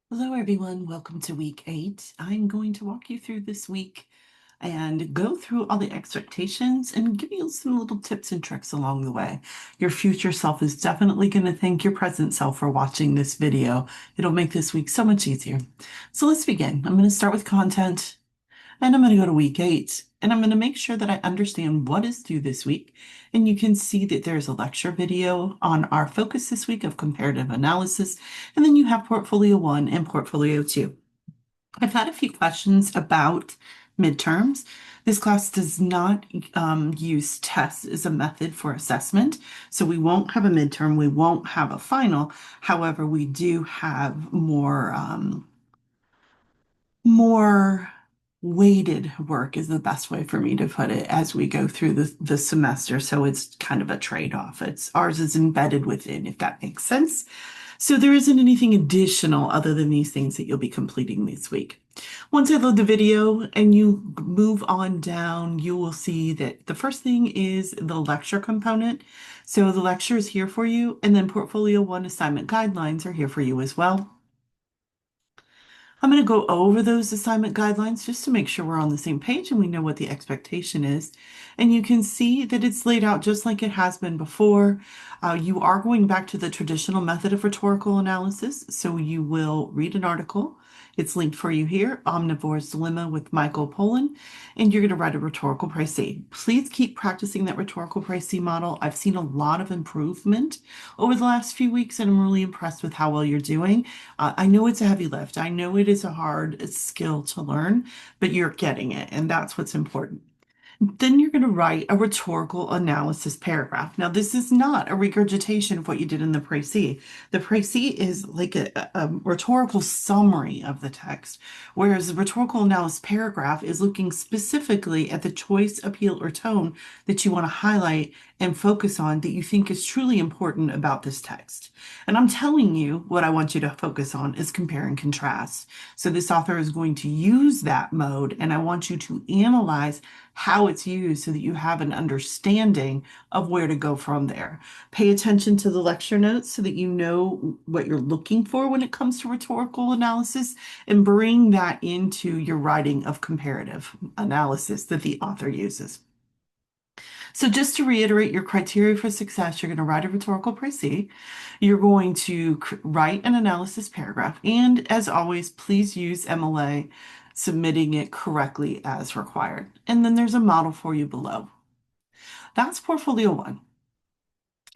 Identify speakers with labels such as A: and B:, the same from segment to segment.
A: Hello, everyone. Welcome to week 8. I'm going to walk you through this week and go through all the expectations and give you some little tips and tricks along the way. Your future self is definitely going to thank your present self for watching this video. It'll make this week so much easier. So let's begin. I'm going to start with content. And I'm going to go to week 8 and I'm going to make sure that I understand what is due this week. And you can see that there's a lecture video on our focus this week of comparative analysis. And then you have Portfolio 1 and Portfolio 2. I've had a few questions about midterms. This class does not use tests as a method for assessment. So we won't have a midterm, we won't have a final. However, we do have more weighted work is the best way for me to put it as we go through the semester. So it's kind of a trade-off. It's ours is embedded within, if that makes sense. So there isn't anything additional other than these things that you'll be completing this week. Once I load the video and you move on down, you will see that the first thing is the lecture component. So the lecture is here for you, and then Portfolio 1 assignment guidelines are here for you as well. I'm going to go over those assignment guidelines just to make sure we're on the same page and we know what the expectation is. And you can see that it's laid out just like it has been before. You are going back to the traditional method of rhetorical analysis. So you will read an article. It's linked for you here, Omnivore's Dilemma with Michael Pollan, and you're going to write a rhetorical précis. Please keep practicing that rhetorical précis model. I've seen a lot of improvement over the last few weeks, and I'm really impressed with how well you're doing. I know it's a heavy lift. I know it is a hard skill to learn, but you're getting it, and that's what's important. Then you're going to write a rhetorical analysis paragraph. Now, this is not a regurgitation of what you did in the précis. The précis is like a rhetorical summary of the text, whereas the rhetorical analysis paragraph is looking specifically at the choice, appeal, or tone that you want to highlight and focus on that you think is truly important about this text. And I'm telling you what I want you to focus on is compare and contrast. So this author is going to use that mode, and I want you to analyze how it's used so that you have an understanding of where to go from there. Pay attention to the lecture notes so that you know what you're looking for when it comes to rhetorical analysis, and bring that into your writing of comparative analysis that the author uses. So just to reiterate your criteria for success, you're going to write a rhetorical précis. You're going to write an analysis paragraph. And as always, please use MLA, submitting it correctly as required. And then there's a model for you below. That's Portfolio 1.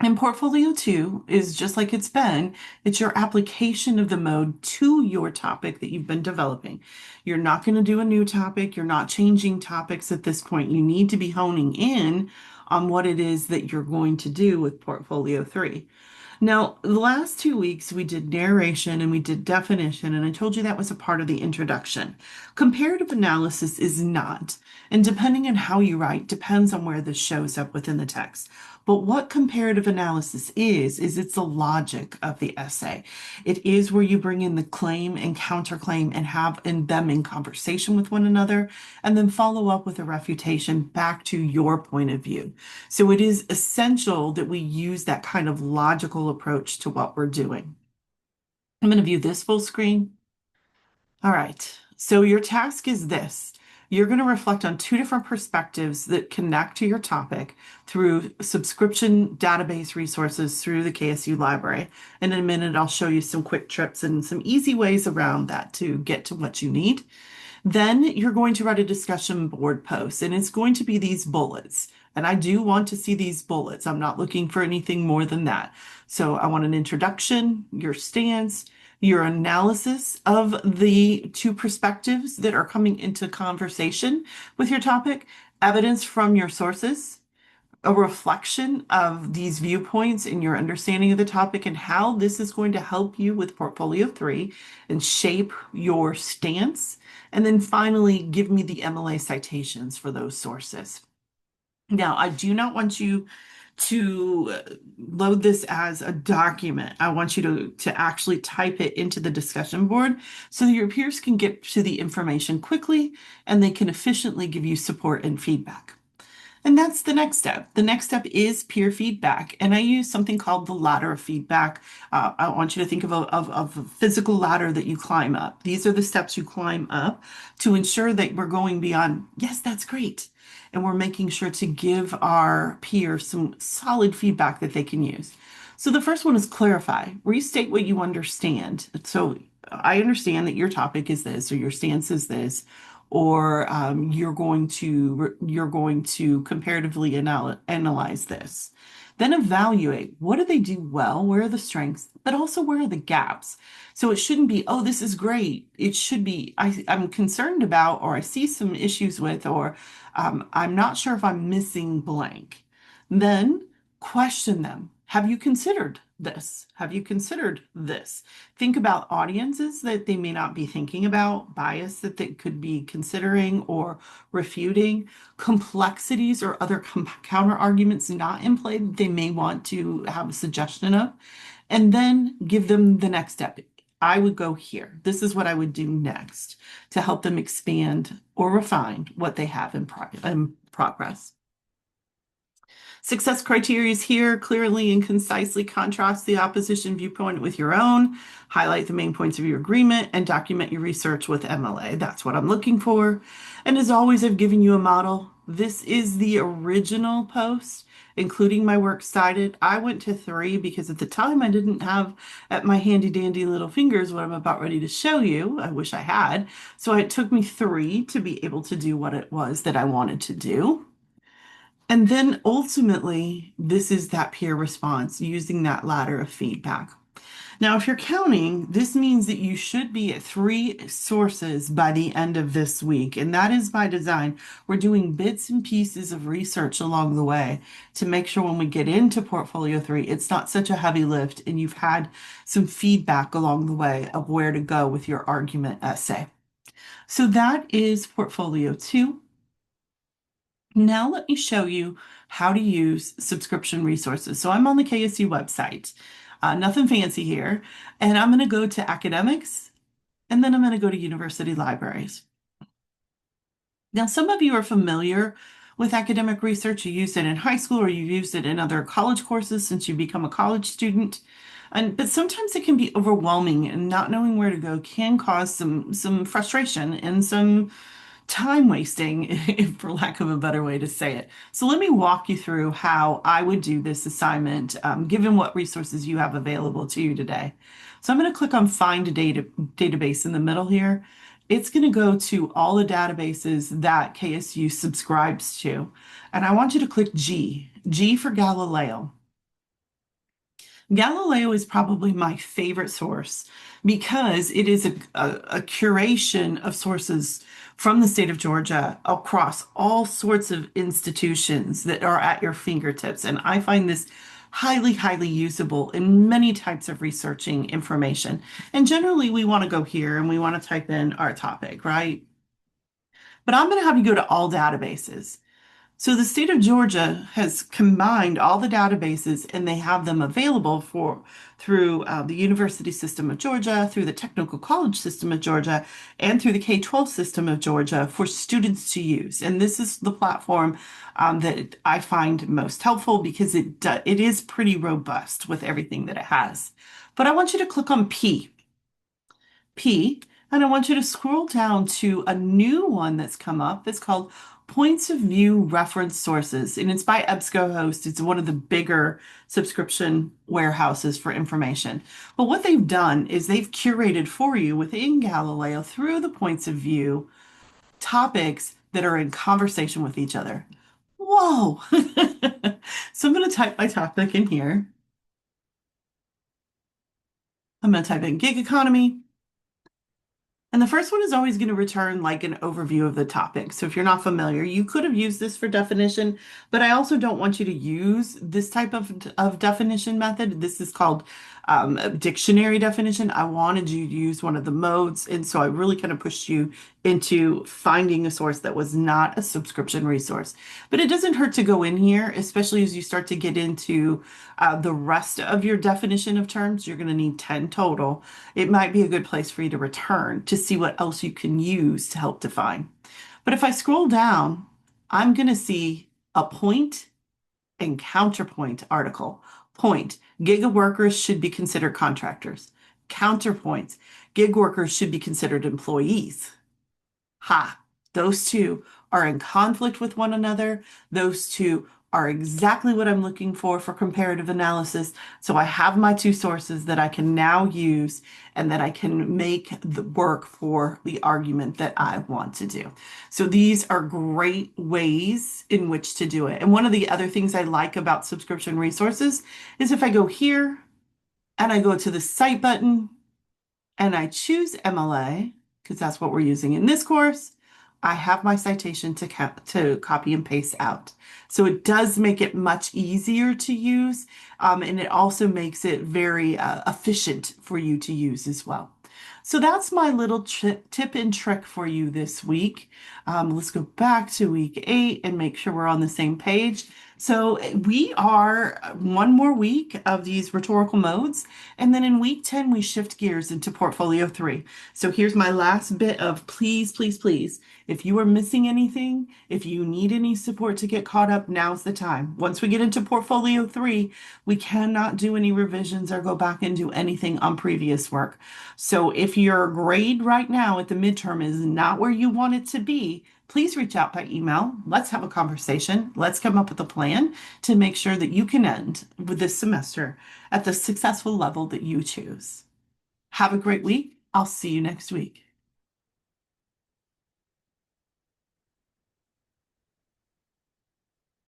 A: And Portfolio 2 is just like it's been, it's your application of the mode to your topic that you've been developing. You're not going to do a new topic. You're not changing topics at this point. You need to be honing in on what it is that you're going to do with Portfolio 3. Now, the last 2 weeks we did narration and we did definition, and I told you that was a part of the introduction. Comparative analysis is not, and depending on how you write, depends on where this shows up within the text. But what comparative analysis is it's the logic of the essay. It is where you bring in the claim and counterclaim and have them in conversation with one another, and then follow up with a refutation back to your point of view. So it is essential that we use that kind of logical approach to what we're doing. I'm going to view this full screen. All right, so your task is this. You're going to reflect on 2 different perspectives that connect to your topic through subscription database resources through the KSU library. And in a minute, I'll show you some quick tips and some easy ways around that to get to what you need. Then you're going to write a discussion board post, and it's going to be these bullets. And I do want to see these bullets. I'm not looking for anything more than that. So I want an introduction, your stance, your analysis of the 2 perspectives that are coming into conversation with your topic, evidence from your sources, a reflection of these viewpoints in your understanding of the topic, and how this is going to help you with Portfolio 3 and shape your stance. And then finally, give me the MLA citations for those sources. Now, I do not want you to load this as a document. I want you to actually type it into the discussion board so that your peers can get to the information quickly and they can efficiently give you support and feedback. And that's the next step. The next step is peer feedback. And I use something called the ladder of feedback. I want you to think of a physical ladder that you climb up. These are the steps you climb up to ensure that we're going beyond, yes, that's great. And we're making sure to give our peers some solid feedback that they can use. So the first one is clarify, restate what you understand. So I understand that your topic is this, or your stance is this, or you're going to comparatively analyze this. Then evaluate, what do they do well? Where are the strengths? But also, where are the gaps? So it shouldn't be, oh, this is great. It should be, I'm concerned about, or I see some issues with, or I'm not sure if I'm missing blank. Then question them. Have you considered this? Have you considered this? Think about audiences that they may not be thinking about, bias that they could be considering or refuting, complexities or other counter arguments not in play that they may want to have a suggestion of, and then give them the next step. I would go here. This is what I would do next to help them expand or refine what they have in progress. Success criteria is here. Clearly and concisely contrast the opposition viewpoint with your own, highlight the main points of your agreement, and document your research with MLA. That's what I'm looking for. And as always, I've given you a model. This is the original post, including my works cited. I went to 3 because at the time I didn't have at my handy dandy little fingers what I'm about ready to show you. I wish I had. So it took me 3 to be able to do what it was that I wanted to do. And then ultimately, this is that peer response using that ladder of feedback. Now, if you're counting, this means that you should be at 3 sources by the end of this week. And that is by design. We're doing bits and pieces of research along the way to make sure when we get into Portfolio 3, it's not such a heavy lift and you've had some feedback along the way of where to go with your argument essay. So that is Portfolio 2. Now let me show you how to use subscription resources. So I'm on the KSU website, nothing fancy here. And I'm going to go to academics, and then I'm going to go to university libraries. Now, some of you are familiar with academic research. You used it in high school or you used it in other college courses since you become a college student. But sometimes it can be overwhelming, and not knowing where to go can cause some frustration and some time wasting, for lack of a better way to say it. So let me walk you through how I would do this assignment, given what resources you have available to you today. So I'm going to click on Find a Database in the middle here. It's going to go to all the databases that KSU subscribes to. And I want you to click G for Galileo. Galileo is probably my favorite source because it is a curation of sources from the state of Georgia across all sorts of institutions that are at your fingertips. And I find this highly, highly usable in many types of researching information. And generally, we want to go here and we want to type in our topic, right? But I'm going to have you go to all databases. So the state of Georgia has combined all the databases and they have them available through the University System of Georgia, through the Technical College System of Georgia, and through the K-12 system of Georgia for students to use. And this is the platform that I find most helpful because it is pretty robust with everything that it has. But I want you to click on P, and I want you to scroll down to a new one that's come up that's called Points of View Reference Sources, and it's by EBSCOhost. It's one of the bigger subscription warehouses for information. But what they've done is they've curated for you within Galileo through the points of view topics that are in conversation with each other. Whoa! So I'm going to type my topic in here. I'm going to type in gig economy. And the first one is always going to return like an overview of the topic. So if you're not familiar, you could have used this for definition, but I also don't want you to use this type of definition method. This is called a dictionary definition. I wanted you to use one of the modes. And so I really kind of pushed you into finding a source that was not a subscription resource. But it doesn't hurt to go in here, especially as you start to get into the rest of your definition of terms. You're going to need 10 total. It might be a good place for you to return to see what else you can use to help define. But if I scroll down, I'm going to see a point and counterpoint article. Point, gig workers should be considered contractors. Counterpoint, gig workers should be considered employees. Ha, those two are in conflict with one another. Those two are exactly what I'm looking for comparative analysis. So I have my two sources that I can now use and that I can make the work for the argument that I want to do. So these are great ways in which to do it. And one of the other things I like about subscription resources is if I go here and I go to the Cite button, and I choose MLA, because that's what we're using in this course, I have my citation to copy and paste out. So it does make it much easier to use, and it also makes it very efficient for you to use as well. So that's my little tip and trick for you this week. Let's go back to week 8 and make sure we're on the same page. So we are one more week of these rhetorical modes. And then in week 10, we shift gears into portfolio 3. So here's my last bit of please, please, please. If you are missing anything, if you need any support to get caught up, now's the time. Once we get into portfolio 3, we cannot do any revisions or go back and do anything on previous work. So if your grade right now at the midterm is not where you want it to be, please reach out by email. Let's have a conversation. Let's come up with a plan to make sure that you can end with this semester at the successful level that you choose. Have a great week. I'll see you next week.